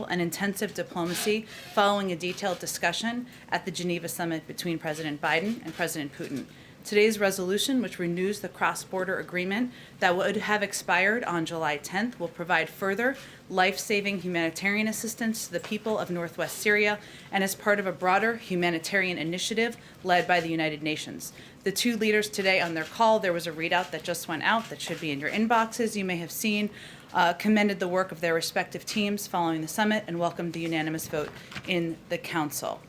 substantial and intensive diplomacy following a detailed discussion at the Geneva summit between President Biden and President Putin. Today's resolution, which renews the cross-border agreement that would have expired on July 10th, will provide further life-saving humanitarian assistance to the people of northwest Syria and is part of a broader humanitarian initiative led by the United Nations. The two leaders today on their call, there was a readout that just went out that should be in your inboxes, you may have seen, commended the work of their respective teams following the summit and welcomed the unanimous vote in the Council.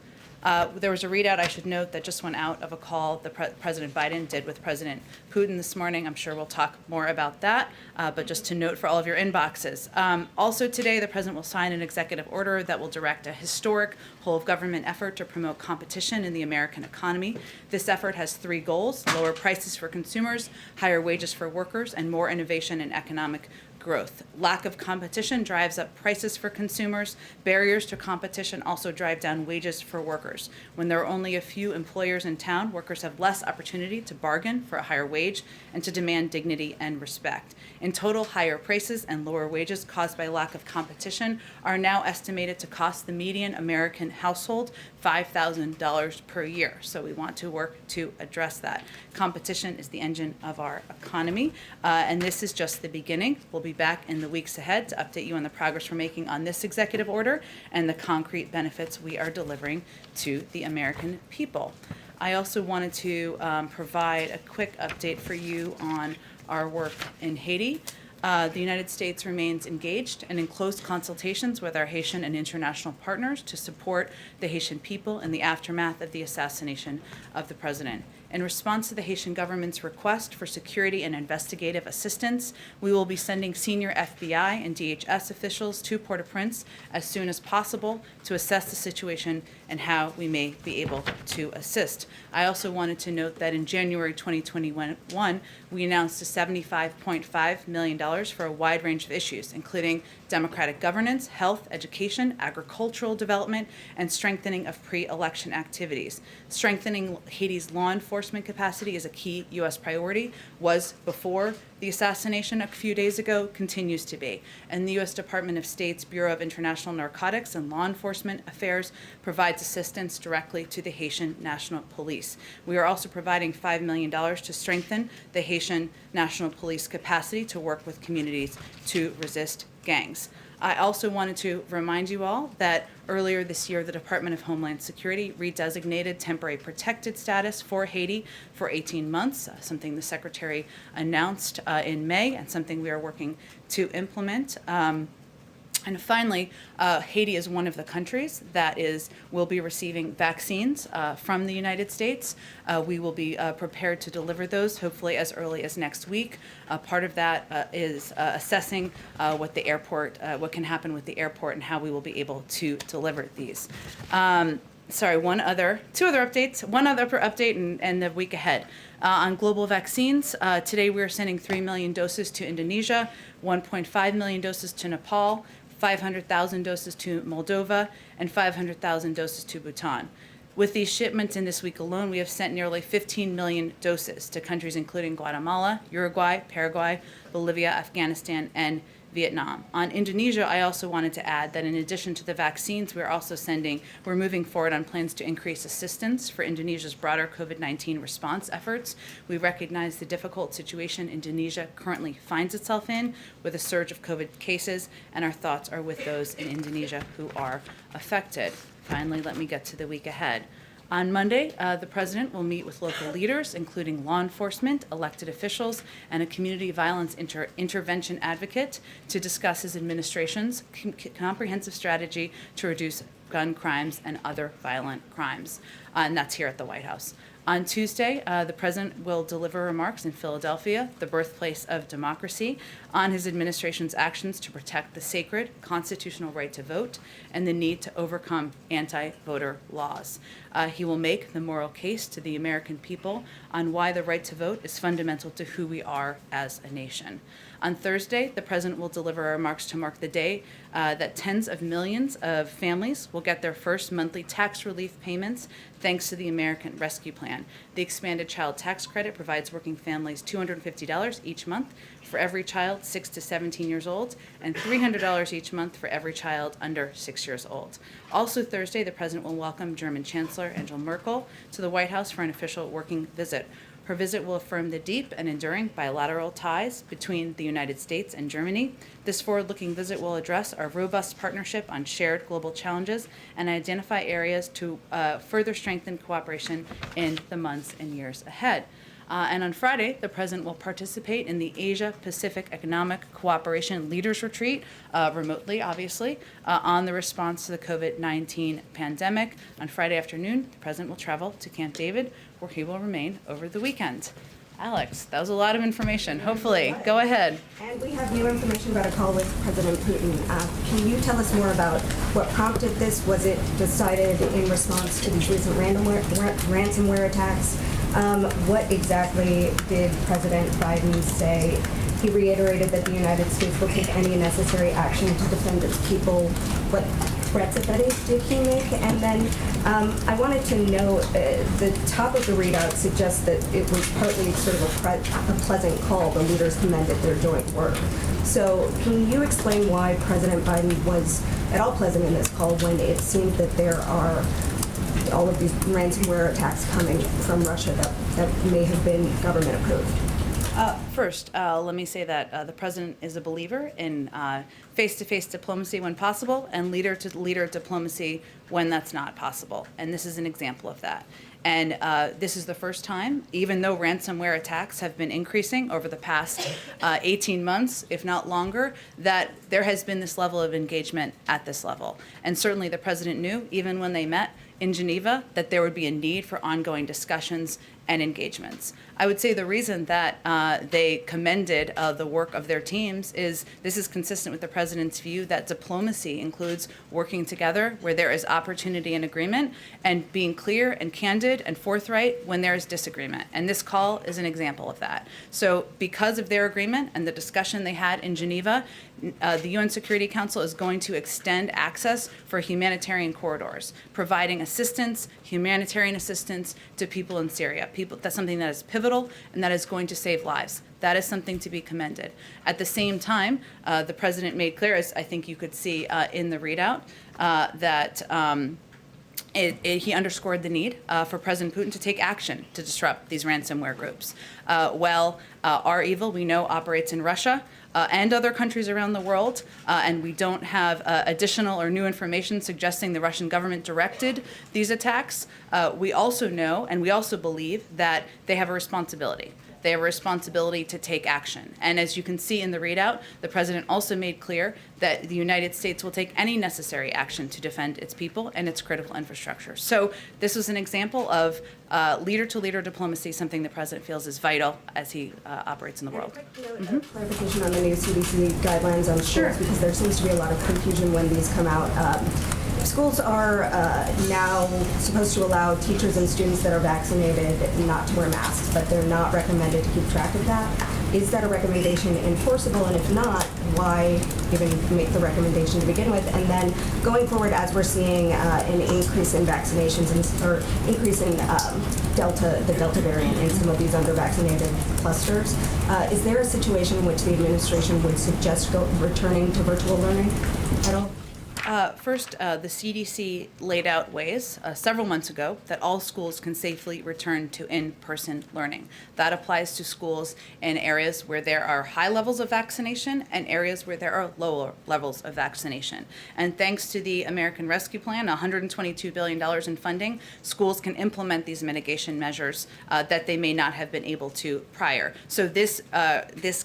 There was a readout, I should note, that just went out of a call that President Biden did with President Putin this morning. I'm sure we'll talk more about that, but just to note for all of your inboxes. Also today, the President will sign an executive order that will direct a historic whole-of-government effort to promote competition in the American economy. This effort has three goals: lower prices for consumers, higher wages for workers, and more innovation and economic growth. Lack of competition drives up prices for consumers. Barriers to competition also drive down wages for workers. When there are only a few employers in town, workers have less opportunity to bargain for a higher wage and to demand dignity and respect. In total, higher prices and lower wages caused by lack of competition are now estimated to cost the median American household $5,000 per year. So we want to work to address that. Competition is the engine of our economy, and this is just the beginning. We'll be back in the weeks ahead to update you on the progress we're making on this executive order and the concrete benefits we are delivering to the American people. I also wanted to provide a quick update for you on our work in Haiti. The United States remains engaged and in close consultations with our Haitian and international partners to support the Haitian people in the aftermath of the assassination of the president. In response to the Haitian government's request for security and investigative assistance, we will be sending senior FBI and DHS officials to Port-au-Prince as soon as possible to assess the situation and how we may be able to assist. I also wanted to note that in January 2021, we announced a $75.5 million for a wide range of issues, including democratic governance, health, education, agricultural development, and strengthening of pre-election activities. Strengthening Haiti's law enforcement capacity is a key U.S. priority, was before the assassination a few days ago, continues to be. And the U.S. Department of State's Bureau of International Narcotics and Law Enforcement Affairs provides assistance directly to the Haitian National Police. We are also providing $5 million to strengthen the Haitian National Police capacity to work with communities to resist gangs. I also wanted to remind you all that earlier this year, the Department of Homeland Security redesignated temporary protected status for Haiti for 18 months, something the Secretary announced in May and something we are working to implement. And finally, Haiti is one of the countries that will be receiving vaccines from the United States. We will be prepared to deliver those, hopefully as early as next week. Part of that is assessing what can happen with the airport and how we will be able to deliver these. Two other updates. One other update and the week ahead. On global vaccines, today we are sending 3 million doses to Indonesia, 1.5 million doses to Nepal, 500,000 doses to Moldova, and 500,000 doses to Bhutan. With these shipments in this week alone, we have sent nearly 15 million doses to countries including Guatemala, Uruguay, Paraguay, Bolivia, Afghanistan, and Vietnam. On Indonesia, I also wanted to add that in addition to the vaccines, we're moving forward on plans to increase assistance for Indonesia's broader COVID-19 response efforts. We recognize the difficult situation Indonesia currently finds itself in with a surge of COVID cases, and our thoughts are with those in Indonesia who are affected. Finally, let me get to the week ahead. On Monday, the President will meet with local leaders, including law enforcement, elected officials, and a community violence intervention advocate to discuss his administration's comprehensive strategy to reduce gun crimes and other violent crimes. And that's here at the White House. On Tuesday, the President will deliver remarks in Philadelphia, the birthplace of democracy, on his administration's actions to protect the sacred constitutional right to vote and the need to overcome anti-voter laws. He will make the moral case to the American people on why the right to vote is fundamental to who we are as a nation. On Thursday, the President will deliver remarks to mark the day that tens of millions of families will get their first monthly tax relief payments thanks to the American Rescue Plan. The expanded child tax credit provides working families $250 each month for every child 6 to 17 years old and $300 each month for every child under 6 years old. Also Thursday, the President will welcome German Chancellor Angela Merkel to the White House for an official working visit. Her visit will affirm the deep and enduring bilateral ties between the United States and Germany. This forward-looking visit will address our robust partnership on shared global challenges and identify areas to further strengthen cooperation in the months and years ahead. And on Friday, the President will participate in the Asia-Pacific Economic Cooperation Leaders Retreat, remotely, obviously, on the response to the COVID-19 pandemic. On Friday afternoon, the President will travel to Camp David, where he will remain over the weekend. Alex, that was a lot of information. Hopefully, go ahead. And we have new information about a call with President Putin. Can you tell us more about what prompted this? Was it decided in response to these recent ransomware attacks? What exactly did President Biden say? He reiterated that the United States will take any necessary action to defend its people. What threats, if any, did he make? And then I wanted to know, the top of the readout suggests that it was partly sort of a pleasant call. The leaders commended their joint work. So can you explain why President Biden was at all pleasant in this call when it seems that there are all of these ransomware attacks coming from Russia that may have been government approved? First, let me say that the President is a believer in face-to-face diplomacy when possible and leader-to-leader diplomacy when that's not possible. And this is an example of that. And this is the first time, even though ransomware attacks have been increasing over the past 18 months, if not longer, that there has been this level of engagement at this level. And certainly the President knew, even when they met in Geneva, that there would be a need for ongoing discussions and engagements. I would say the reason that they commended the work of their teams is this is consistent with the President's view that diplomacy includes working together where there is opportunity and agreement and being clear and candid and forthright when there is disagreement. And this call is an example of that. So because of their agreement and the discussion they had in Geneva, the UN Security Council is going to extend access for humanitarian corridors, providing assistance, humanitarian assistance to people in Syria. That's something that is pivotal and that is going to save lives. That is something to be commended. At the same time, the President made clear, as I think you could see in the readout, that he underscored the need for President Putin to take action to disrupt these ransomware groups. Our evil, we know, operates in Russia and other countries around the world, and we don't have additional or new information suggesting the Russian government directed these attacks. We also know, and we also believe, that they have a responsibility. They have a responsibility to take action. And as you can see in the readout, the President also made clear that the United States will take any necessary action to defend its people and its critical infrastructure. So this was an example of leader-to-leader diplomacy, something the President feels is vital as he operates in the world. A quick note of clarification on the new CDC guidelines on schools, because there seems to be a lot of confusion when these come out. Schools are now supposed to allow teachers and students that are vaccinated not to wear masks, but they're not recommended to keep track of that. Is that a recommendation enforceable? And if not, why even make the recommendation to begin with? And then going forward, as we're seeing an increase in vaccinations or increase in the Delta variant in some of these under-vaccinated clusters, is there a situation in which the administration would suggest returning to virtual learning at all? First, the CDC laid out ways several months ago that all schools can safely return to in-person learning. That applies to schools in areas where there are high levels of vaccination and areas where there are lower levels of vaccination. And thanks to the American Rescue Plan, $122 billion in funding, schools can implement these mitigation measures that they may not have been able to prior. So this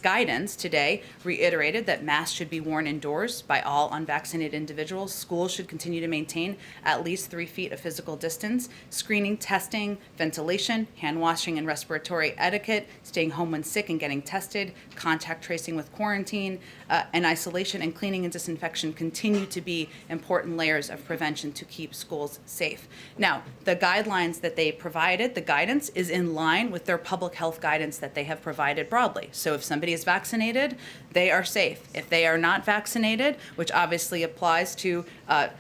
guidance today reiterated that masks should be worn indoors by all unvaccinated individuals individuals, schools should continue to maintain at least 3 feet of physical distance. Screening, testing, ventilation, hand washing and respiratory etiquette, staying home when sick and getting tested, contact tracing with quarantine, and isolation and cleaning and disinfection continue to be important layers of prevention to keep schools safe. Now, the guidelines that they provided, the guidance, is in line with their public health guidance that they have provided broadly. So if somebody is vaccinated, they are safe. If they are not vaccinated, which obviously applies to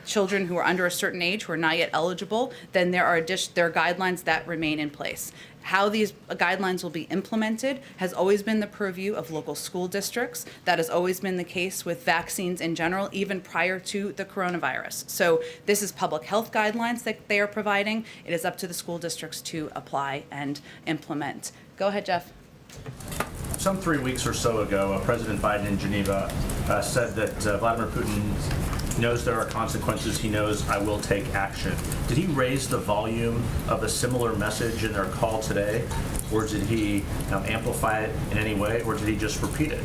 children who are under a certain age who are not yet eligible, then there are guidelines that remain in place. How these guidelines will be implemented has always been the purview of local school districts. That has always been the case with vaccines in general, even prior to the coronavirus. So this is public health guidelines that they are providing. It is up to the school districts to apply and implement. Go ahead, Jeff. Some 3 weeks or so ago, President Biden in Geneva said that Vladimir Putin knows there are consequences. He knows I will take action. Did he raise the volume of a similar message in their call today, or did he amplify it in any way, or did he just repeat it?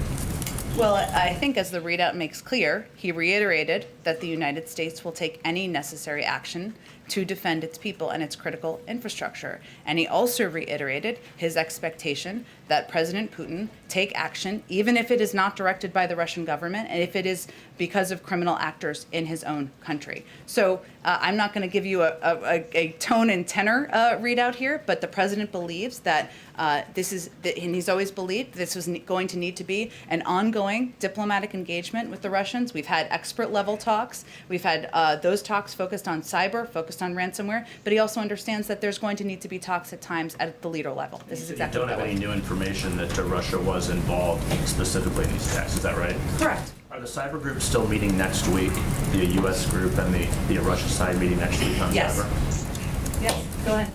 Well, I think as the readout makes clear, he reiterated that the United States will take any necessary action to defend its people and its critical infrastructure. And he also reiterated his expectation that President Putin take action, even if it is not directed by the Russian government and if it is because of criminal actors in his own country. So I'm not going to give you a tone and tenor readout here, but the president believes that and he's always believed this was going to need to be an ongoing diplomatic engagement with the Russians. We've had expert level talks. We've had those talks focused on cyber, focused on ransomware, but he also understands that there's going to need to be talks at times at the leader level. This is exactly you don't have any new information that Russia was involved specifically in these attacks, is that right? Correct. Are the cyber groups still meeting next week, the U.S. group and the Russia side meeting next week on Yes. cyber? Yes, go ahead.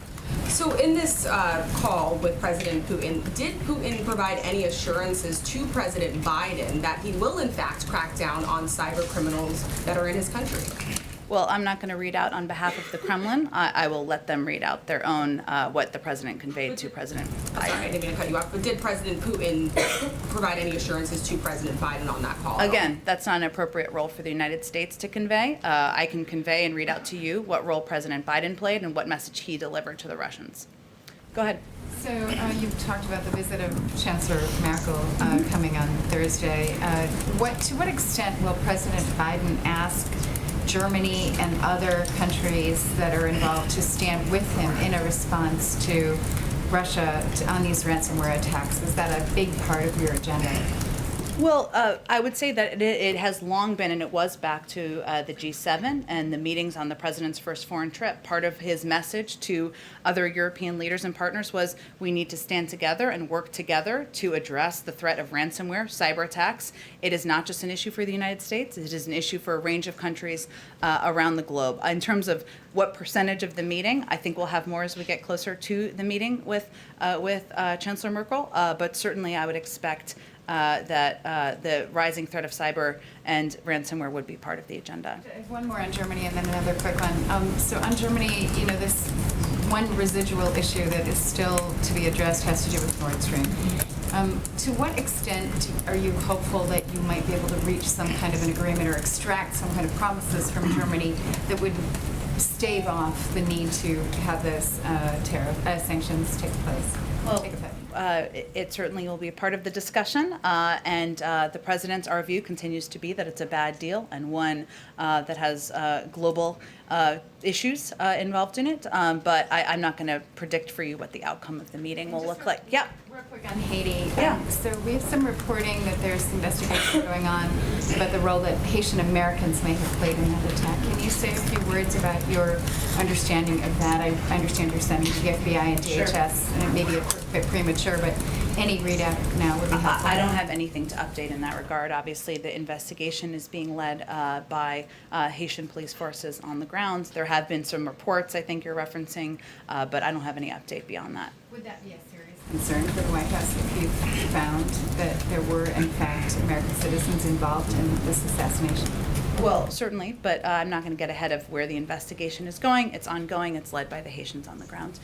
So in this call with President Putin, did Putin provide any assurances to President Biden that he will in fact crack down on cyber criminals that are in his country? Well, I'm not going to read out on behalf of the Kremlin. I will let them read out their own, what the president conveyed to President Biden. Sorry, I didn't mean to cut you off, but did President Putin provide any assurances to President Biden on that call? Again, that's not an appropriate role for the United States to convey. I can convey and read out to you what role President Biden played and what message he delivered to the Russians. Go ahead. So you've talked about the visit of Chancellor Merkel coming on Thursday. To what extent will President Biden ask Germany and other countries that are involved to stand with him in a response to Russia on these ransomware attacks? Is that a big part of your agenda? Well, I would say that it has long been, and it was back to the G7 and the meetings on the president's first foreign trip. Part of his message to other European leaders and partners was we need to stand together and work together to address the threat of ransomware, cyber attacks. It is not just an issue for the United States. It is an issue for a range of countries around the globe. In terms of what percentage of the meeting, I think we'll have more as we get closer to the meeting with Chancellor Merkel, but certainly I would expect that the rising threat of cyber and ransomware would be part of the agenda. I have one more on Germany and then another quick one. So on Germany, this one residual issue that is still to be addressed has to do with Nord Stream. To what extent are you hopeful that you might be able to reach some kind of an agreement or extract some kind of promises from Germany that would stave off the need to have this sanctions take place? Well, take effect? It certainly will be a part of the discussion, and the president's, our view continues to be that it's a bad deal and one that has global issues involved in it, but I'm not going to predict for you what the outcome of the meeting will look like. Yeah. Real quick on Haiti. Yeah. So we have some reporting that there's investigation going on about the role that Haitian Americans may have played in that attack. Can you say a few words about your understanding of that? I understand you're sending to the FBI and DHS, and it may be a bit premature, but any readout now would be helpful. I don't have anything to update in that regard. Obviously, the investigation is being led by Haitian police forces on the grounds. There have been some reports I think you're referencing, but I don't have any update beyond that. Would that be a serious concern for the White House if you found that there were, in fact, American citizens involved in this assassination? Well, certainly, but I'm not going to get ahead of where the investigation is going. It's ongoing. It's led by the Haitians on the ground.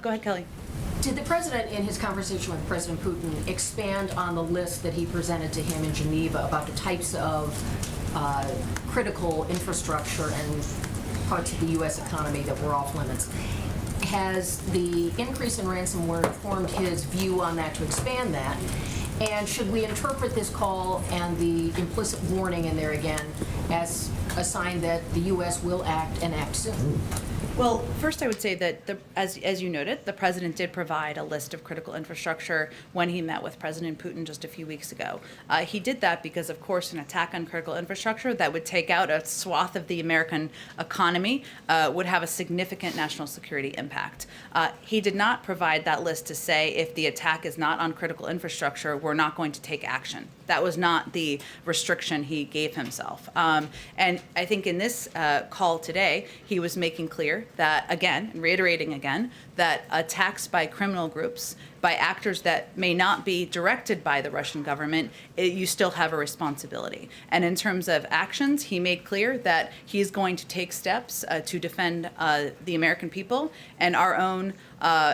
Go ahead, Kelly. Did the president, in his conversation with President Putin, expand on the list that he presented to him in Geneva about the types of critical infrastructure and parts of the U.S. economy that were off limits? Has the increase in ransomware informed his view on that to expand that? And should we interpret this call and the implicit warning in there again as a sign that the U.S. will act and act soon? Well, first I would say that, as you noted, the president did provide a list of critical infrastructure when he met with President Putin just a few weeks ago. He did that because, of course, an attack on critical infrastructure that would take out a swath of the American economy would have a significant national security impact. He did not provide that list to say if the attack is not on critical infrastructure, we're not going to take action. That was not the restriction he gave himself. And I think in this call today, he was making clear that, again, and reiterating again, that attacks by criminal groups, by actors that may not be directed by the Russian government, you still have a responsibility. And in terms of actions, he made clear that he's going to take steps to defend the American people and our own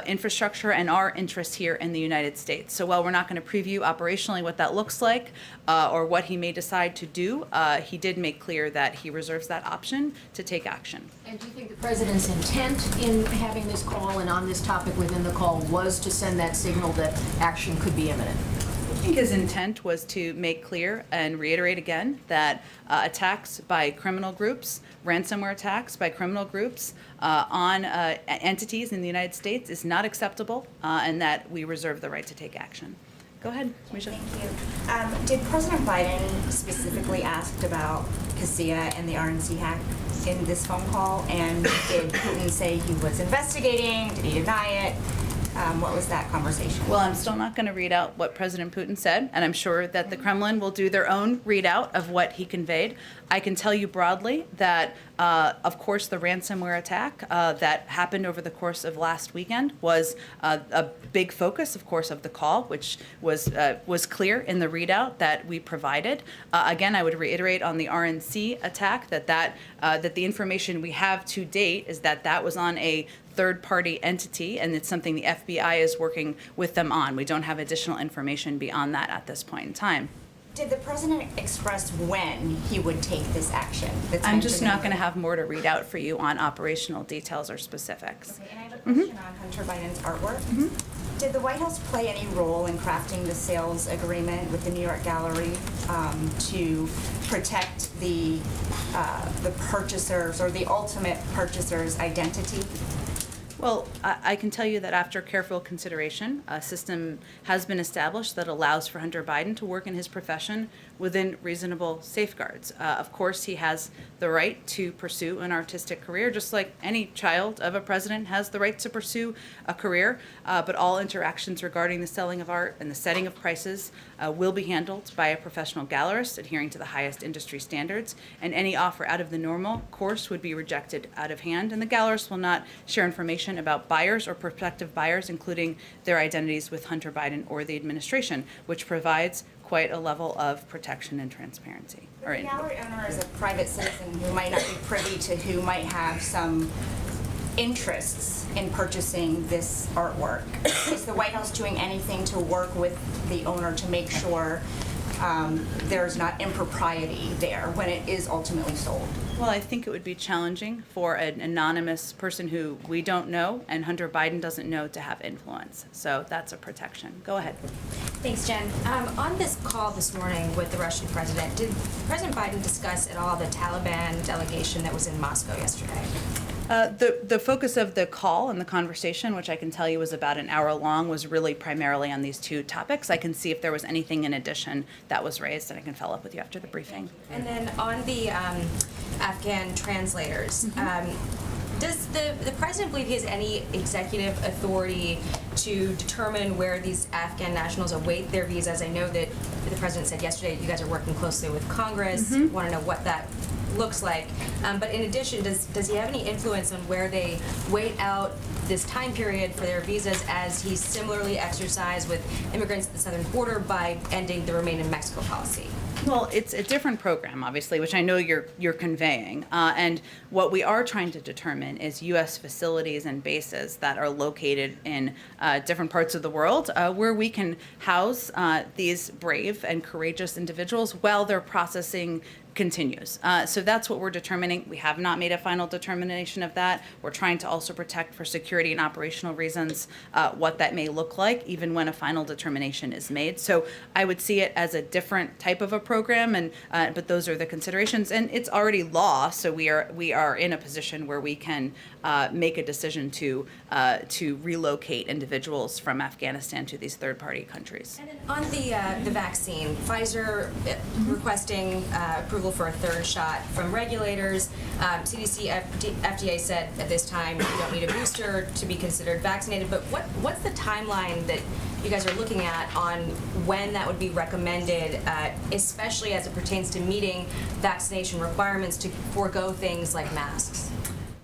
infrastructure and our interests here in the United States. So while we're not going to preview operationally what that looks like or what he may decide to do, he did make clear that he reserves that option to take action. And do you think the president's intent in having this call and on this topic within the call was to send that signal that action could be imminent? I think his intent was to make clear and reiterate again that attacks by criminal groups, ransomware attacks by criminal groups on entities in the United States is not acceptable, and that we reserve the right to take action. Go ahead, Misha. Thank you. Did President Biden specifically ask about Casilla and the RNC hack in this phone call? And did Putin say he was investigating? Did he deny it? What was that conversation? Well, I'm still not going to read out what President Putin said, and I'm sure that the Kremlin will do their own readout of what he conveyed. I can tell you broadly that, of course, the ransomware attack that happened over the course of last weekend was a big focus, of course, of the call, which was clear in the readout that we provided. Again, I would reiterate on the RNC attack that the information we have to date is that was on a third-party entity, and it's something the FBI is working with them on. We don't have additional information beyond that at this point in time. Did the president express when he would take this action? I'm just not going to have more to read out for you on operational details or specifics. Okay, and I have a question on Hunter Biden's artwork. Did the White House play any role in crafting the sales agreement with the New York Gallery to protect the purchasers or the ultimate purchaser's identity? Well, I can tell you that after careful consideration, a system has been established that allows for Hunter Biden to work in his profession within reasonable safeguards. Of course, he has the right to pursue an artistic career, just like any child of a president has the right to pursue a career, but all interactions regarding the selling of art and the setting of prices will be handled by a professional gallerist adhering to the highest industry standards, and any offer out of the normal course would be rejected out of hand, and the gallerist will not share information about buyers or prospective buyers, including their identities with Hunter Biden or the administration, which provides quite a level of protection and transparency. The gallery owner is a private citizen who might not be privy to who might have some interests in purchasing this artwork. Is the White House doing anything to work with the owner to make sure there's not impropriety there when it is ultimately sold? Well, I think it would be challenging for an anonymous person who we don't know and Hunter Biden doesn't know to have influence. So that's a protection. Go ahead. Thanks, Jen. On this call this morning with the Russian president, did President Biden discuss at all the Taliban delegation that was in Moscow yesterday? The focus of the call and the conversation, which I can tell you was about an hour long, was really primarily on these two topics. I can see if there was anything in addition that was raised, and I can follow up with you after the briefing. And then on the Afghan translators, does the president believe he has any executive authority to determine where these Afghan nationals await their visas? I know that the president said yesterday you guys are working closely with Congress. Want to know what that looks like. But in addition, does he have any influence on where they wait out this time period for their visas, as he similarly exercised with immigrants at the southern border by ending the Remain in Mexico policy? Well, it's a different program, obviously, which I know you're conveying. And what we are trying to determine is U.S. facilities and bases that are located in different parts of the world where we can house these brave and courageous individuals while their processing continues. So that's what we're determining. We have not made a final determination of that. We're trying to also protect, for security and operational reasons, what that may look like, even when a final determination is made. So I would see it as a different type of a program, and but those are the considerations. And it's already law, so we are in a position where we can make a decision to relocate individuals from Afghanistan to these third-party countries. And then on the vaccine, Pfizer requesting approval for a third shot from regulators. CDC, FDA said at this time you don't need a booster to be considered vaccinated. But what's the timeline that you guys are looking at on when that would be recommended, especially as it pertains to meeting vaccination requirements to forego things like masks?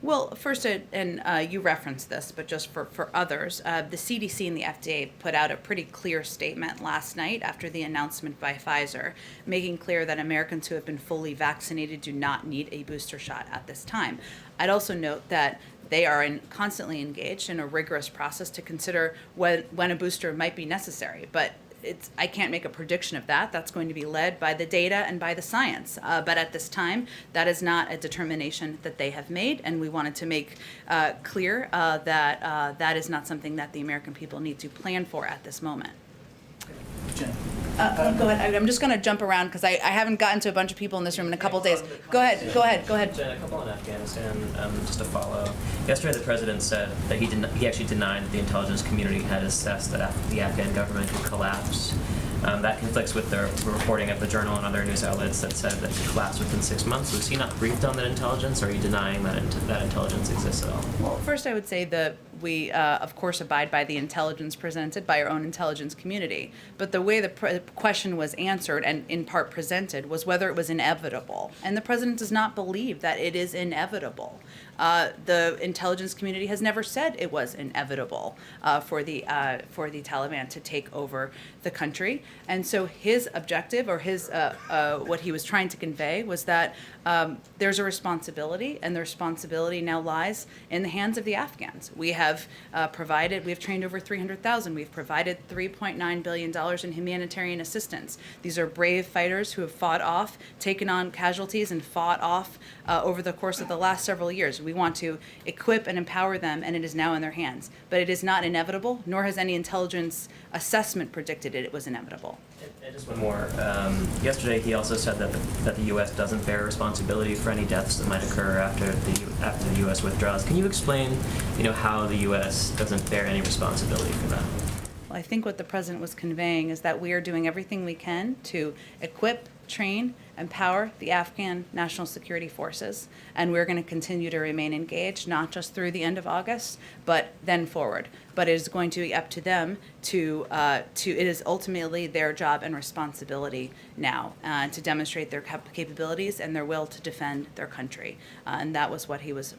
Well, first, and you referenced this, but just for others, the CDC and the FDA put out a pretty clear statement last night after the announcement by Pfizer, making clear that Americans who have been fully vaccinated do not need a booster shot at this time. I'd also note that they are constantly engaged in a rigorous process to consider when a booster might be necessary, but I can't make a prediction of that. That's going to be led by the data and by the science. But at this time, that is not a determination that they have made, and we wanted to make clear that that is not something that the American people need to plan for at this moment. Jen. Go ahead. I'm just going to jump around because I haven't gotten to a bunch of people in this room in a couple of days. Go ahead. Jen, a couple on Afghanistan, just to follow. Yesterday, the president said that he actually denied that the intelligence community had assessed that the Afghan government could collapse. That conflicts with the reporting of the Journal and other news outlets that said that it could collapse within 6 months. Was he not briefed on that intelligence, or are you denying that that intelligence exists at all? Well, first I would say that we, of course, abide by the intelligence presented by our own intelligence community. But the way the question was answered and in part presented was whether it was inevitable. And the president does not believe that it is inevitable. The intelligence community has never said it was inevitable for the Taliban to take over the country. And so his objective, or his what he was trying to convey, was that there's a responsibility, and the responsibility now lies in the hands of the Afghans. We have trained over 300,000. We've provided $3.9 billion in humanitarian assistance. These are brave fighters who have fought off, taken on casualties, and fought off over the course of the last several years. We want to equip and empower them, and it is now in their hands. But it is not inevitable, nor has any intelligence assessment predicted it was inevitable. And just one more. Yesterday, he also said that the U.S. doesn't bear responsibility for any deaths that might occur after the U.S. withdraws. Can you explain, how the U.S. doesn't bear any responsibility for that? Well, I think what the president was conveying is that we are doing everything we can to equip, train, empower the Afghan National Security Forces, and we're going to continue to remain engaged, not just through the end of August, but then forward. But it is going to be up to them it is ultimately their job and responsibility now to demonstrate their capabilities and their will to defend their country. And that was what he was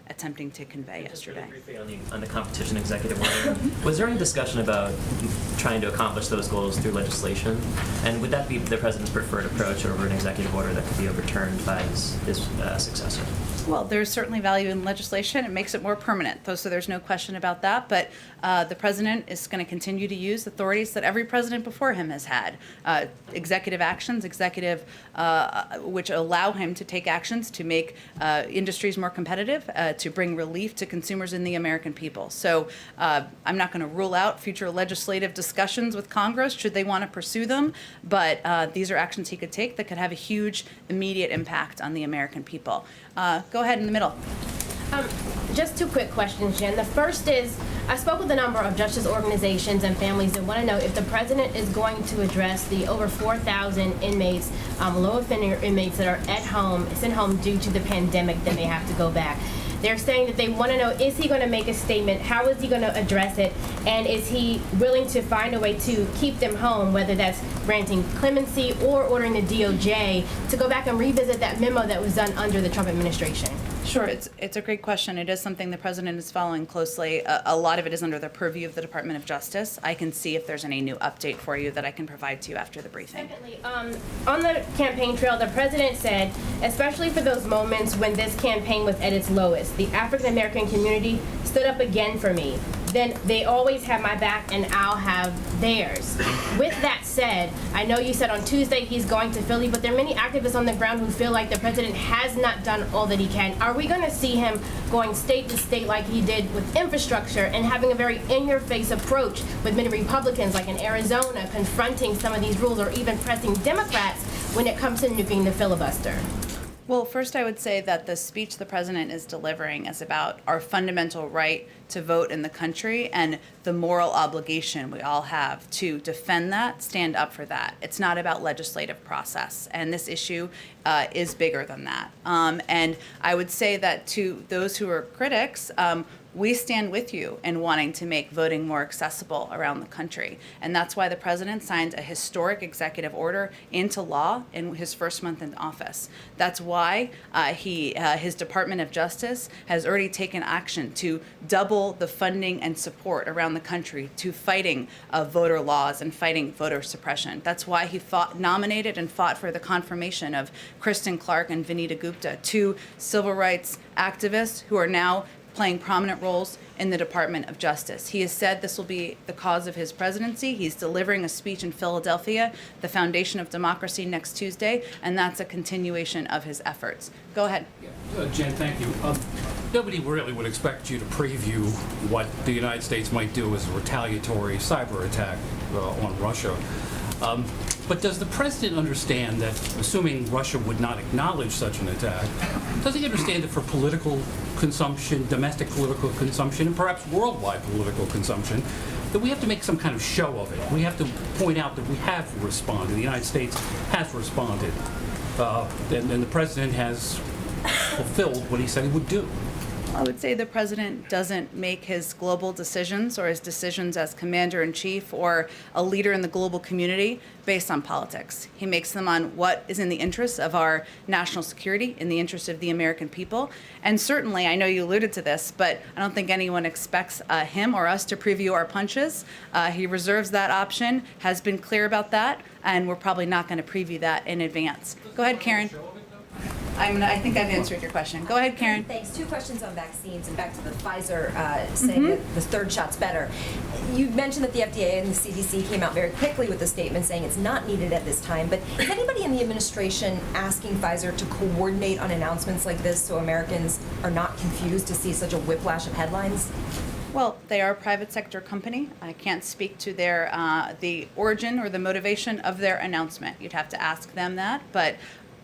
attempting to convey yesterday. Just really briefly on the competition executive order, was there any discussion about trying to accomplish those goals through legislation? And would that be the president's preferred approach over an executive order that could be overturned by his successor? Well, there's certainly value in legislation. It makes it more permanent, so there's no question about that. But the president is going to continue to use authorities that every president before him has had. Executive actions, which allow him to take actions to make industries more competitive, to bring relief to consumers and the American people. So I'm not going to rule out future legislative discussions with Congress should they want to pursue them, but these are actions he could take that could have a huge immediate impact on the American people. Go ahead in the middle. Just two quick questions, Jen. The first is, I spoke with a number of justice organizations and families that want to know if the president is going to address the over 4,000 inmates, low offender inmates that are sent home due to the pandemic that may have to go back. They're saying that they want to know, is he going to make a statement? How is he going to address it? And is he willing to find a way to keep them home, whether that's granting clemency or ordering the DOJ to go back and revisit that memo that was done under the Trump administration? Sure, it's a great question. It is something the president is following closely. A lot of it is under the purview of the Department of Justice. I can see if there's any new update for you that I can provide to you after the briefing. Secondly, on the campaign trail, the president said, especially for those moments when this campaign was at its lowest, the African American community stood up again for me. Then they always have my back and I'll have theirs. With that said, I know you said on Tuesday he's going to Philly, but there are many activists on the ground who feel like the president has not done all that he can. Are we going to see him going state to state like he did with infrastructure and having a very in-your-face approach with many Republicans, like in Arizona, confronting some of these rules or even pressing Democrats when it comes to nuking the filibuster? Well, first I would say that the speech the president is delivering is about our fundamental right to vote in the country and the moral obligation we all have to defend that, stand up for that. It's not about legislative process, and this issue is bigger than that. And I would say that to those who are critics, we stand with you in wanting to make voting more accessible around the country. And that's why the president signed a historic executive order into law in his first month in office. That's why his Department of Justice has already taken action to double the funding and support around the country to fighting voter laws and fighting voter suppression. That's why he nominated and fought for the confirmation of Kristen Clark and Vinita Gupta, two civil rights activists who are now playing prominent roles in the Department of Justice. He has said this will be the cause of his presidency. He's delivering a speech in Philadelphia, the foundation of democracy, next Tuesday, and that's a continuation of his efforts. Go ahead. Jen, thank you. Nobody really would expect you to preview what the United States might do as a retaliatory cyber attack on Russia. But does the president understand that, assuming Russia would not acknowledge such an attack, does he understand that for political consumption, domestic political consumption, and perhaps worldwide political consumption, that we have to make some kind of show of it? We have to point out that we have responded. The United States has responded. And the president has fulfilled what he said he would do. I would say the president doesn't make his global decisions or his decisions as commander-in-chief or a leader in the global community based on politics. He makes them on what is in the interest of our national security, in the interest of the American people. And certainly, I know you alluded to this, but I don't think anyone expects him or us to preview our punches. He reserves that option, has been clear about that, and we're probably not going to preview that in advance. Go ahead, Karen. I think I've answered your question. Go ahead, Karen. Thanks. Two questions on vaccines and back to the Pfizer saying that the third shot's better. You mentioned that the FDA and the CDC came out very quickly with a statement saying it's not needed at this time, but is anybody in the administration asking Pfizer to coordinate on announcements like this so Americans are not confused to see such a whiplash of headlines? Well, they are a private sector company. I can't speak to their the origin or the motivation of their announcement. You'd have to ask them that, but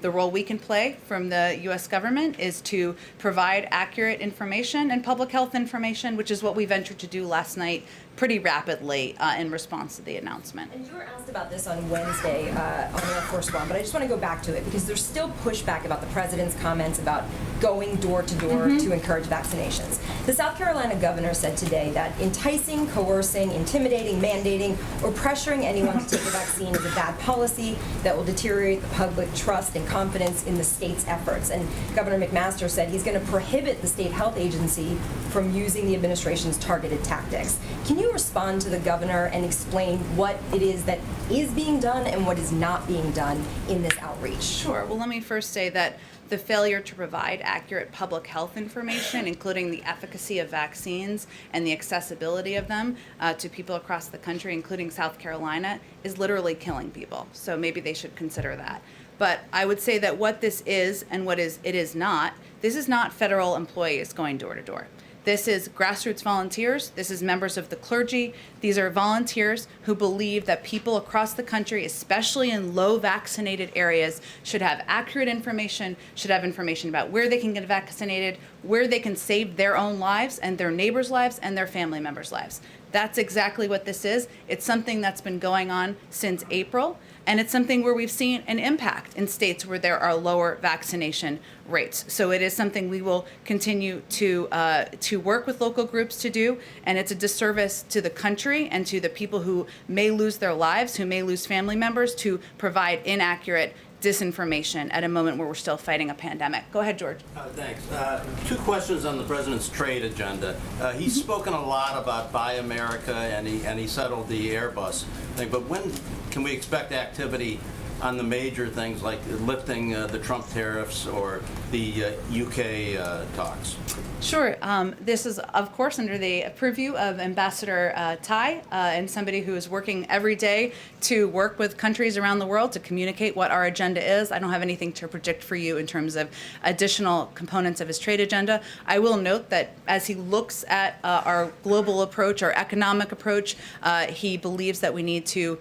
the role we can play from the U.S. government is to provide accurate information and public health information, which is what we ventured to do last night pretty rapidly in response to the announcement. And you were asked about this on Wednesday on Air Force One, but I just want to go back to it because there's still pushback about the president's comments about going door to door to encourage vaccinations. The South Carolina governor said today that enticing, coercing, intimidating, mandating, or pressuring anyone to take a vaccine is a bad policy that will deteriorate the public trust and confidence in the state's efforts. And Governor McMaster said he's going to prohibit the state health agency from using the administration's targeted tactics. Can you respond to the governor and explain what it is that is being done and what is not being done in this outreach? Sure. Well, let me first say that the failure to provide accurate public health information, including the efficacy of vaccines and the accessibility of them to people across the country, including South Carolina, is literally killing people. So maybe they should consider that. But I would say that what this is and what it is not, this is not federal employees going door to door. This is grassroots volunteers. This is members of the clergy. These are volunteers who believe that people across the country, especially in low vaccinated areas, should have accurate information, should have information about where they can get vaccinated, where they can save their own lives and their neighbors' lives and their family members' lives. That's exactly what this is. It's something that's been going on since April. And it's something where we've seen an impact in states where there are lower vaccination rates. So it is something we will continue to work with local groups to do, and it's a disservice to the country and to the people who may lose their lives, who may lose family members, to provide inaccurate disinformation at a moment where we're still fighting a pandemic. Go ahead, George. Thanks. Two questions on the president's trade agenda. He's spoken a lot about Buy America, and he settled the Airbus thing. But when can we expect activity on the major things like lifting the Trump tariffs or the UK talks? Sure. This is, of course, under the purview of Ambassador Tai and somebody who is working every day to work with countries around the world to communicate what our agenda is. I don't have anything to predict for you in terms of additional components of his trade agenda. I will note that as he looks at our global approach, our economic approach, he believes that we need to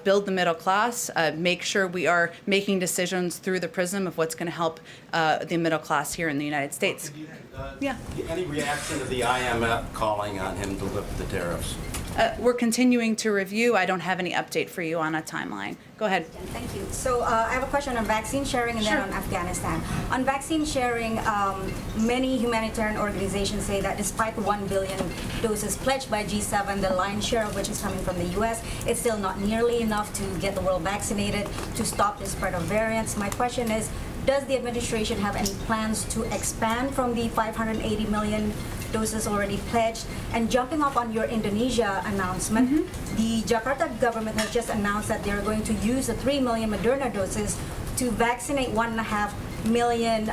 build the middle class, make sure we are making decisions through the prism of what's going to help the middle class here in the United States. Yeah. Any reaction to the IMF calling on him to lift the tariffs? We're continuing to review. I don't have any update for you on a timeline. Go ahead. Thank you. So I have a question on vaccine sharing and then on Afghanistan. On vaccine sharing, many humanitarian organizations say that despite 1 billion doses pledged by G7, the lion's share of which is coming from the U.S., it's still not nearly enough to get the world vaccinated to stop the spread of variants. My question is, does the administration have any plans to expand from the 580 million doses already pledged? And jumping off on your Indonesia announcement, the Jakarta government has just announced that they're going to use the 3 million Moderna doses to vaccinate 1.5 million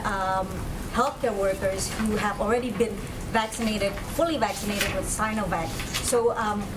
healthcare workers who have already been vaccinated, fully vaccinated with Sinovac. So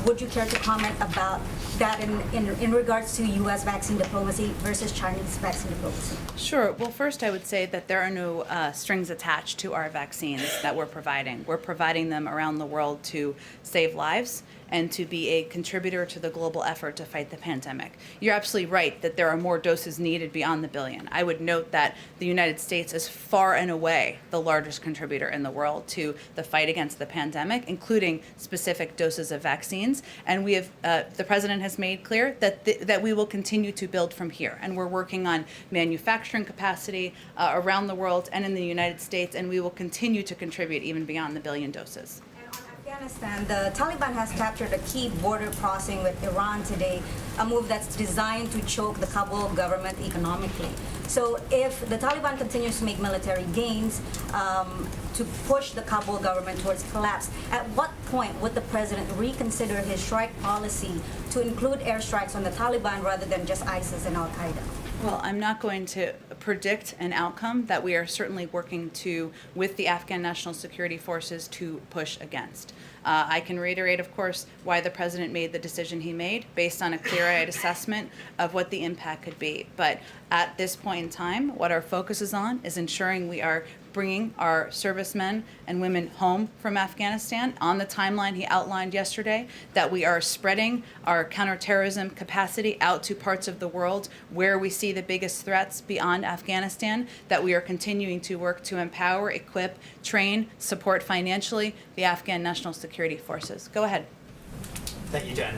would you care to comment about that in regards to U.S. vaccine diplomacy versus Chinese vaccine diplomacy? Sure. Well, first I would say that there are no strings attached to our vaccines that we're providing. We're providing them around the world to save lives and to be a contributor to the global effort to fight the pandemic. You're absolutely right that there are more doses needed beyond the billion. I would note that the United States is far and away the largest contributor in the world to the fight against the pandemic, including specific doses of vaccines. And we have, the president has made clear that we will continue to build from here. And we're working on manufacturing capacity around the world and in the United States, and we will continue to contribute even beyond the billion doses. Afghanistan, the Taliban has captured a key border crossing with Iran today, a move that's designed to choke the Kabul government economically. So if the Taliban continues to make military gains to push the Kabul government towards collapse, at what point would the president reconsider his strike policy to include airstrikes on the Taliban rather than just ISIS and Al-Qaeda? Well, I'm not going to predict an outcome that we are certainly working with the Afghan National Security Forces to push against. I can reiterate, of course, why the president made the decision he made based on a clear-eyed assessment of what the impact could be. But at this point in time, what our focus is on is ensuring we are bringing our servicemen and women home from Afghanistan on the timeline he outlined yesterday, that we are spreading our counterterrorism capacity out to parts of the world where we see the biggest threats beyond Afghanistan, that we are continuing to work to empower, equip, train, support financially the Afghan National Security Forces. Go ahead. Thank you, Jen.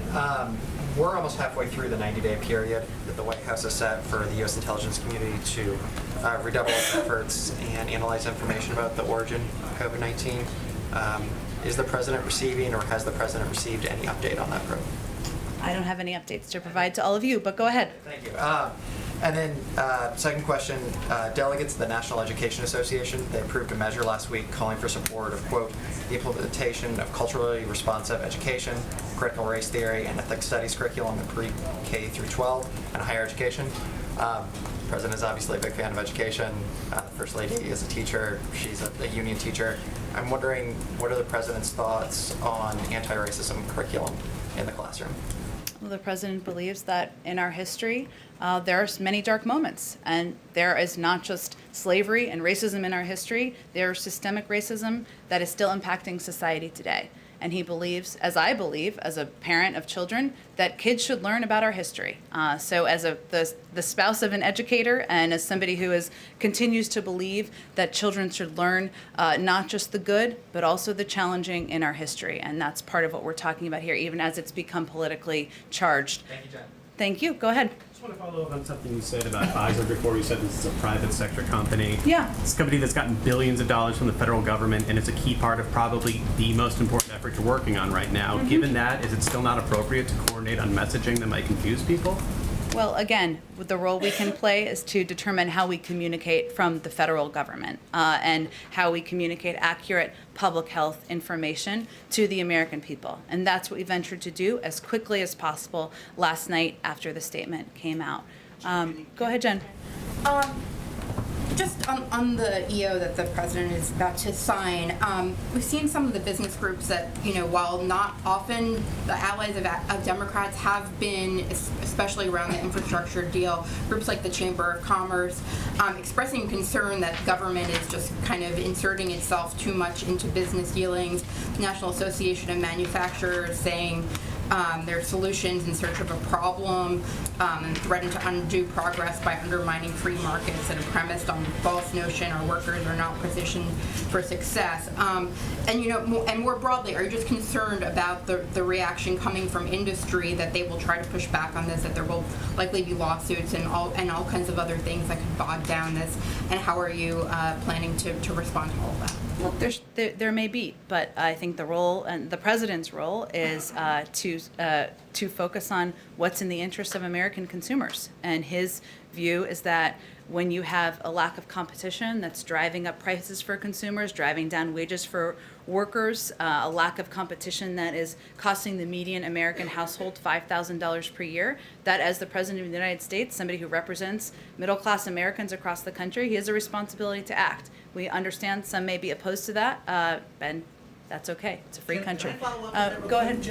We're almost halfway through the 90-day period that the White House has set for the U.S. intelligence community to redouble its efforts and analyze information about the origin of COVID-19. Is the president receiving, or has the president received any update on that program? I don't have any updates to provide to all of you, but go ahead. Thank you. And then second question, delegates of the National Education Association, they approved a measure last week calling for support of, quote, the implementation of culturally responsive education, critical race theory, and ethics studies curriculum in pre-K through 12 and higher education. The president is obviously a big fan of education. The First Lady is a teacher. She's a union teacher. I'm wondering, what are the president's thoughts on anti-racism curriculum in the classroom? Well, the president believes that in our history, there are many dark moments, and there is not just slavery and racism in our history, there is systemic racism that is still impacting society today. And he believes, as I believe, as a parent of children, that kids should learn about our history. So as the spouse of an educator and as somebody who continues to believe that children should learn not just the good, but also the challenging in our history. And that's part of what we're talking about here, even as it's become politically charged. Thank you, Jen. Thank you. Go ahead. I just want to follow up on something you said about Pfizer before. You said this is a private sector company. Yeah. It's a company that's gotten billions of dollars from the federal government, and it's a key part of probably the most important effort you're working on right now. Given that, is it still not appropriate to coordinate on messaging that might confuse people? Well, again, the role we can play is to determine how we communicate from the federal government and how we communicate accurate public health information to the American people. And that's what we ventured to do as quickly as possible last night after the statement came out. Go ahead, Jen. Just on the EO that the president is about to sign, we've seen some of the business groups that, while not often the allies of Democrats have been, especially around the infrastructure deal, groups like the Chamber of Commerce, expressing concern that government is just kind of inserting itself too much into business dealings. The National Association of Manufacturers saying their solutions in search of a problem and threaten to undo progress by undermining free markets that are premised on the false notion our workers are not positioned for success. And more broadly, are you just concerned about the reaction coming from industry that they will try to push back on this, that there will likely be lawsuits and all kinds of other things that could bog down this? And how are you planning to respond to all of that? Well, there may be, but I think the role and the president's role is to focus on what's in the interest of American consumers. And his view is that when you have a lack of competition that's driving up prices for consumers, driving down wages for workers, a lack of competition that is costing the median American household $5,000 per year, that as the President of the United States, somebody who represents middle-class Americans across the country, he has a responsibility to act. We understand some may be opposed to that, and that's okay. It's a free country. Go ahead.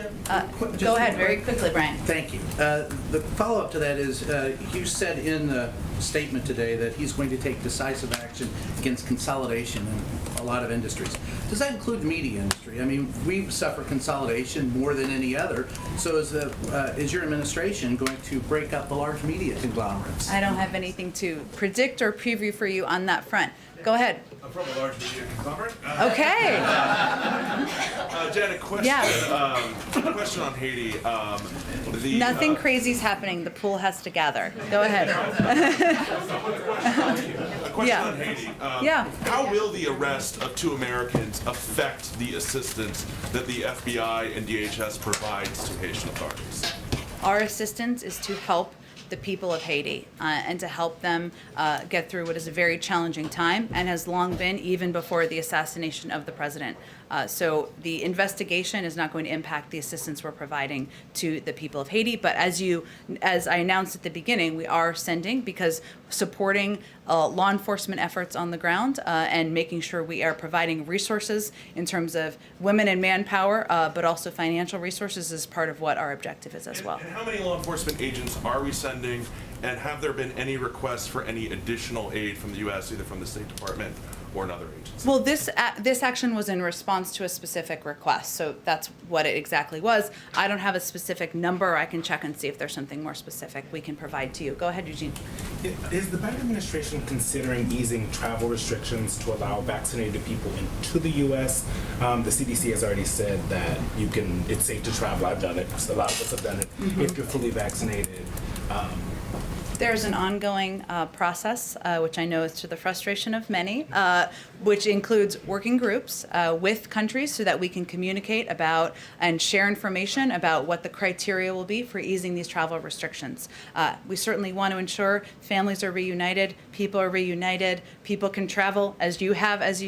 Go ahead, very quickly, Brian. Thank you. The follow-up to that is, you said in the statement today that he's going to take decisive action against consolidation in a lot of industries. Does that include the media industry? I mean, we suffer consolidation more than any other. So is your administration going to break up the large media conglomerates? I don't have anything to predict or preview for you on that front. Go ahead. I'm from a large media conglomerate. Okay. Jen, a question. Yeah. A question on Haiti. Nothing crazy's happening. The pool has to gather. Go ahead. A question on Haiti. Yeah. How will the arrest of 2 Americans affect the assistance that the FBI and DHS provides to Haitian authorities? Our assistance is to help the people of Haiti and to help them get through what is a very challenging time and has long been even before the assassination of the president. So the investigation is not going to impact the assistance we're providing to the people of Haiti. But as I announced at the beginning, we are sending, because supporting law enforcement efforts on the ground and making sure we are providing resources in terms of women and manpower, but also financial resources is part of what our objective is as well. And how many law enforcement agents are we sending? And have there been any requests for any additional aid from the U.S., either from the State Department or another agency? Well, this action was in response to a specific request, so that's what it exactly was. I don't have a specific number. I can check and see if there's something more specific we can provide to you. Go ahead, Eugene. Is the Biden administration considering easing travel restrictions to allow vaccinated people into the U.S.? The CDC has already said that it's safe to travel. I've done it. A lot of us have done it. If you're fully vaccinated. There's an ongoing process, which I know is to the frustration of many, which includes working groups with countries so that we can communicate about and share information about what the criteria will be for easing these travel restrictions. We certainly want to ensure families are reunited, people can travel, as you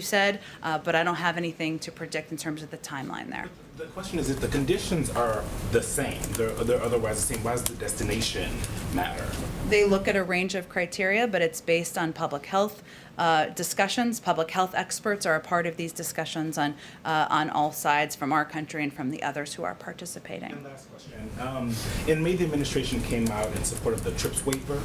said, but I don't have anything to predict in terms of the timeline there. The question is, if the conditions are the same, they're otherwise the same, why does the destination matter? They look at a range of criteria, but it's based on public health discussions. Public health experts are a part of these discussions on all sides, from our country and from the others who are participating. And last question. In May, the administration came out in support of the TRIPS waiver,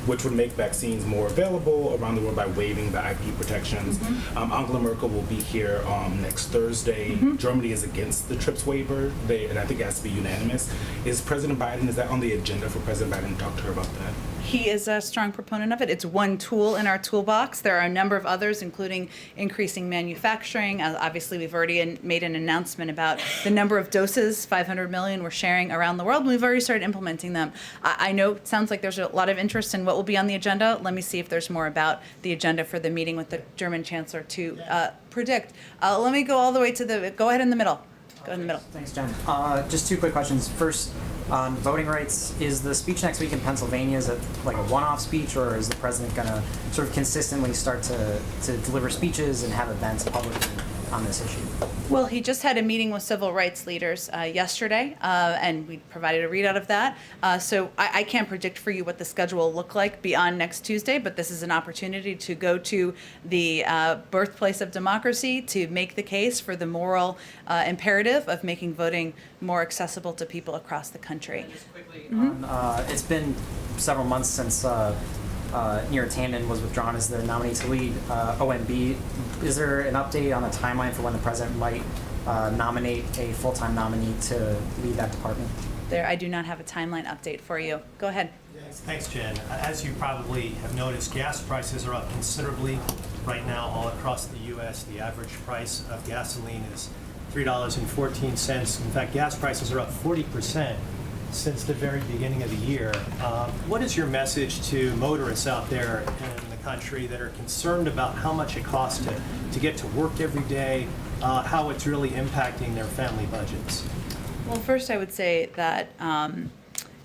which would make vaccines more available around the world by waiving the IP protections. Angela Merkel will be here next Thursday. Germany is against the TRIPS waiver, and I think it has to be unanimous. Is that on the agenda for President Biden to talk to her about that? He is a strong proponent of it. It's one tool in our toolbox. There are a number of others, including increasing manufacturing. Obviously, we've already made an announcement about the number of doses, 500 million, we're sharing around the world. We've already started implementing them. I know it sounds like there's a lot of interest in what will be on the agenda. Let me see if there's more about the agenda for the meeting with the German Chancellor to predict. Let me go all the way to go ahead in the middle. Go in the middle. Thanks, Jen. Just two quick questions. First, on voting rights, is the speech next week in Pennsylvania, is it like a one-off speech, or is the president going to sort of consistently start to deliver speeches and have events publicly on this issue? Well, he just had a meeting with civil rights leaders yesterday, and we provided a readout of that. So I can't predict for you what the schedule will look like beyond next Tuesday, but this is an opportunity to go to the birthplace of democracy to make the case for the moral imperative of making voting more accessible to people across the country. Just quickly, it's been several months since Neera Tanden was withdrawn as the nominee to lead OMB. Is there an update on the timeline for when the president might nominate a full-time nominee to lead that department? I do not have a timeline update for you. Go ahead. Thanks, Jen. As you probably have noticed, gas prices are up considerably right now all across the U.S. The average price of gasoline is $3.14. In fact, gas prices are up 40% since the very beginning of the year. What is your message to motorists out there in the country that are concerned about how much it costs to get to work every day, how it's really impacting their family budgets? Well, first I would say that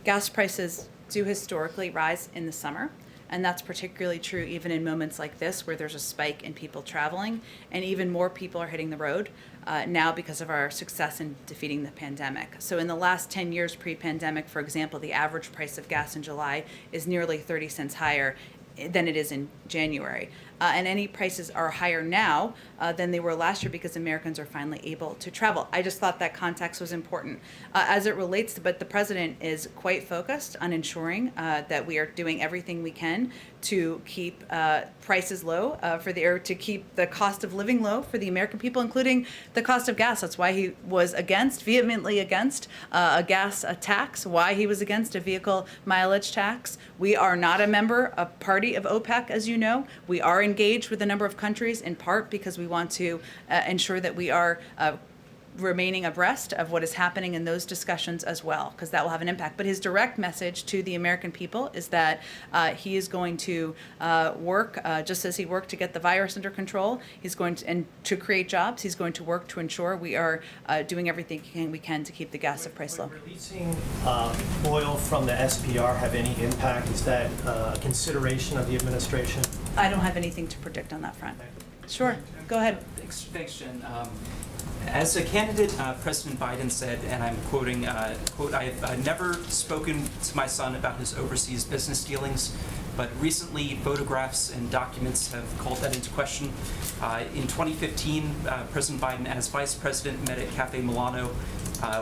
gas prices do historically rise in the summer. And that's particularly true even in moments like this where there's a spike in people traveling and even more people are hitting the road now because of our success in defeating the pandemic. So in the last 10 years pre-pandemic, for example, the average price of gas in July is nearly 30 cents higher than it is in January. And any prices are higher now than they were last year because Americans are finally able to travel. I just thought that context was important. As it relates to, but the president is quite focused on ensuring that we are doing everything we can to keep prices low to keep the cost of living low for the American people, including the cost of gas. That's why he was vehemently against a gas tax, why he was against a vehicle mileage tax. We are not a party of OPEC, as you know. We are engaged with a number of countries in part because we want to ensure that we are remaining abreast of what is happening in those discussions as well, because that will have an impact. But his direct message to the American people is that he is going to work, just as he worked to get the virus under control, he's going to create jobs. He's going to work to ensure we are doing everything we can to keep the gas price low. Would releasing oil from the SPR have any impact? Is that a consideration of the administration? I don't have anything to predict on that front. Sure, go ahead. Thanks, Jen. As a candidate, President Biden said, and I'm quoting, quote, I've never spoken to my son about his overseas business dealings, but recently photographs and documents have called that into question. In 2015, President Biden, as vice president, met at Cafe Milano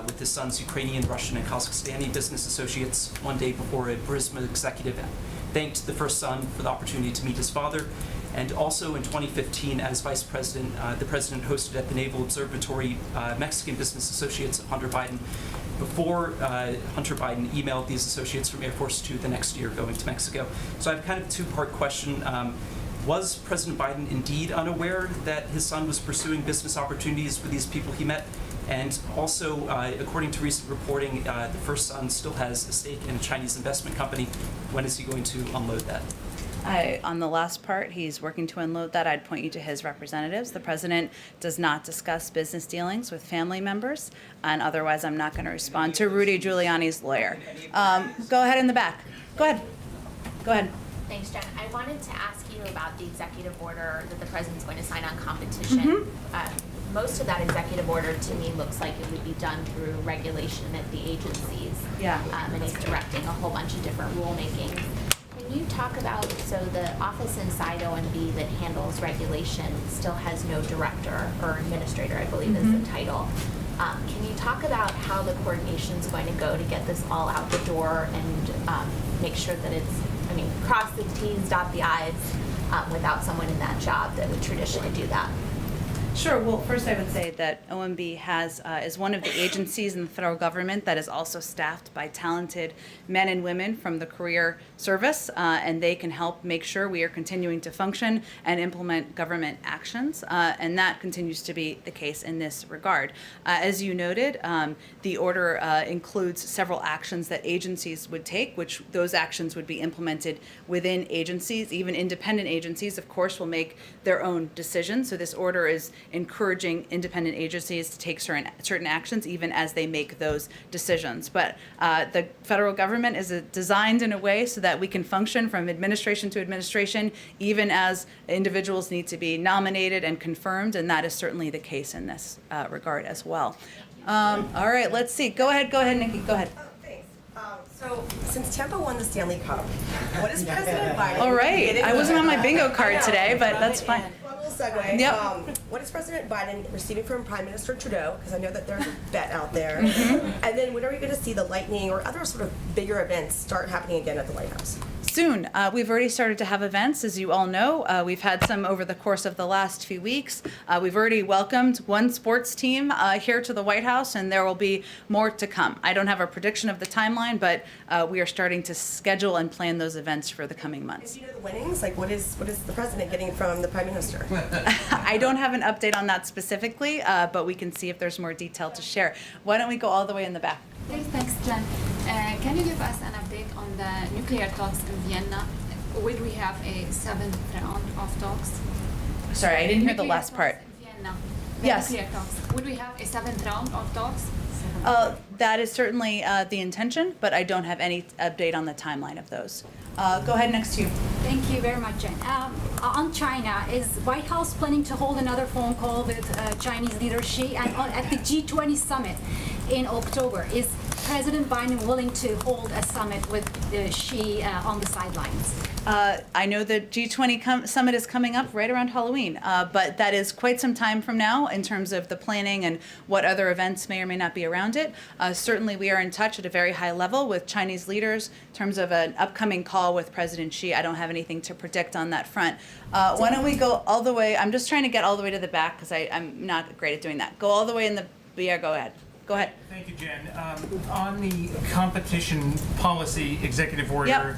with his son's Ukrainian, Russian, and Kazakhstani business associates one day before a Burisma executive thanked the first son for the opportunity to meet his father. And also in 2015, as vice president, the president hosted at the Naval Observatory Mexican business associates of Hunter Biden before Hunter Biden emailed these associates from Air Force 2 the next year going to Mexico. So I have kind of a two-part question. Was President Biden indeed unaware that his son was pursuing business opportunities with these people he met? And also, according to recent reporting, the first son still has a stake in a Chinese investment company. When is he going to unload that? On the last part, he's working to unload that. I'd point you to his representatives. The president does not discuss business dealings with family members, and otherwise I'm not going to respond to Rudy Giuliani's lawyer. Go ahead in the back. Go ahead. Go ahead. Thanks, Jen. I wanted to ask you about the executive order that the president's going to sign on competition. Most of that executive order to me looks like it would be done through regulation at the agencies. Yeah. And he's directing a whole bunch of different rulemakings. Can you talk about, so the office inside OMB that handles regulation still has no director or administrator, I believe is the title. Can you talk about how the coordination is going to go to get this all out the door and make sure that it's, cross the T's, dot the I's without someone in that job that would traditionally do that? Sure. Well, first I would say that OMB is one of the agencies in the federal government that is also staffed by talented men and women from the career service, and they can help make sure we are continuing to function and implement government actions, and that continues to be the case in this regard. As you noted, the order includes several actions that agencies would take, which those actions would be implemented within agencies. Even independent agencies, of course, will make their own decisions. So this order is encouraging independent agencies to take certain actions even as they make those decisions. But the federal government is designed in a way so that we can function from administration to administration, even as individuals need to be nominated and confirmed, and that is certainly the case in this regard as well. All right, let's see. Go ahead, Nikki. Go ahead. So, since Tampa won the Stanley Cup, what is President Biden? All right. getting- I wasn't on my bingo card today, but that's fine. One little segue. Yep. What is President Biden receiving from Prime Minister Trudeau? Because I know that there's a bet out there. And then when are we going to see the lightning or other sort of bigger events start happening again at the White House? Soon. We've already started to have events, as you all know. We've had some over the course of the last few weeks. We've already welcomed one sports team here to the White House, and there will be more to come. I don't have a prediction of the timeline, but we are starting to schedule and plan those events for the coming months. Do you know the winnings? Like, what is the president getting from the Prime Minister? I don't have an update on that specifically, but we can see if there's more detail to share. Why don't we go all the way in the back? Thanks, Jen. Can you give us an update on the nuclear talks in Vienna? Will we have a 7th round of talks? Sorry, I didn't hear the Nuclear last part. talks in Vienna. The Yes. Nuclear talks. Will we have a 7th round of talks? That is certainly the intention, but I don't have any update on the timeline of those. Go ahead, next to you. Thank you very much, Jen. On China, is White House planning to hold another phone call with Chinese leader Xi? And at the G20 summit in October, is President Biden willing to hold a summit with Xi on the sidelines? I know the G20 summit is coming up right around Halloween, but that is quite some time from now in terms of the planning and what other events may or may not be around it. Certainly, we are in touch at a very high level with Chinese leaders in terms of an upcoming call with President Xi. I don't have anything to predict on that front. Why don't we go all the way? I'm just trying to get all the way to the back because I'm not great at doing that. Go all the way in the, yeah, go ahead. Go ahead. Thank you, Jen. On the competition policy executive order, Yep.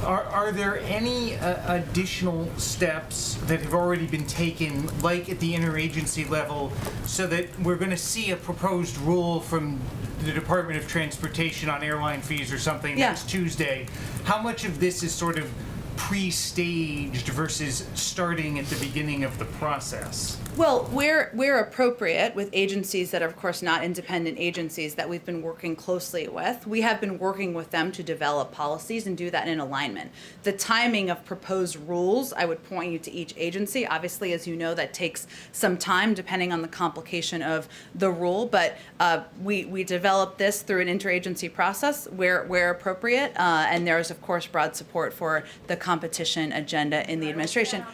Are there any additional steps that have already been taken, like at the interagency level, so that we're going to see a proposed rule from the Department of Transportation on airline fees or something next Tuesday? How much of this is sort of pre-staged versus starting at the beginning of the process? Well, where appropriate with agencies that are, of course, not independent agencies that we've been working closely with, we have been working with them to develop policies and do that in alignment. The timing of proposed rules, I would point you to each agency. Obviously, as you know, that takes some time depending on the complication of the rule, but we develop this through an interagency process where appropriate, and there is, of course, broad support for the competition agenda in the administration.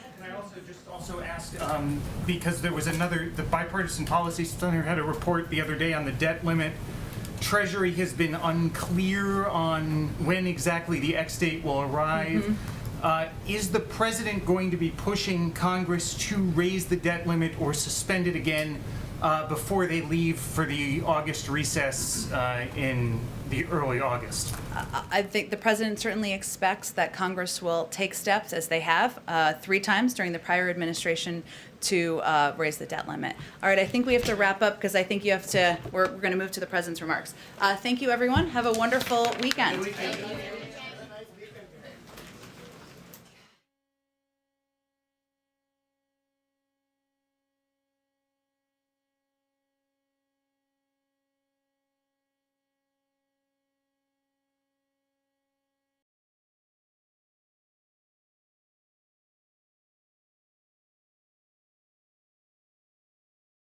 Also asked, because there was the Bipartisan Policy Center had a report the other day on the debt limit. Treasury has been unclear on when exactly the X date will arrive. Is the president going to be pushing Congress to raise the debt limit or suspend it again before they leave for the August recess in the early August? I think the president certainly expects that Congress will take steps, as they have 3 times during the prior administration, to raise the debt limit. All right, I think we have to wrap up because I think we're going to move to the president's remarks. Thank you, everyone. Have a wonderful weekend.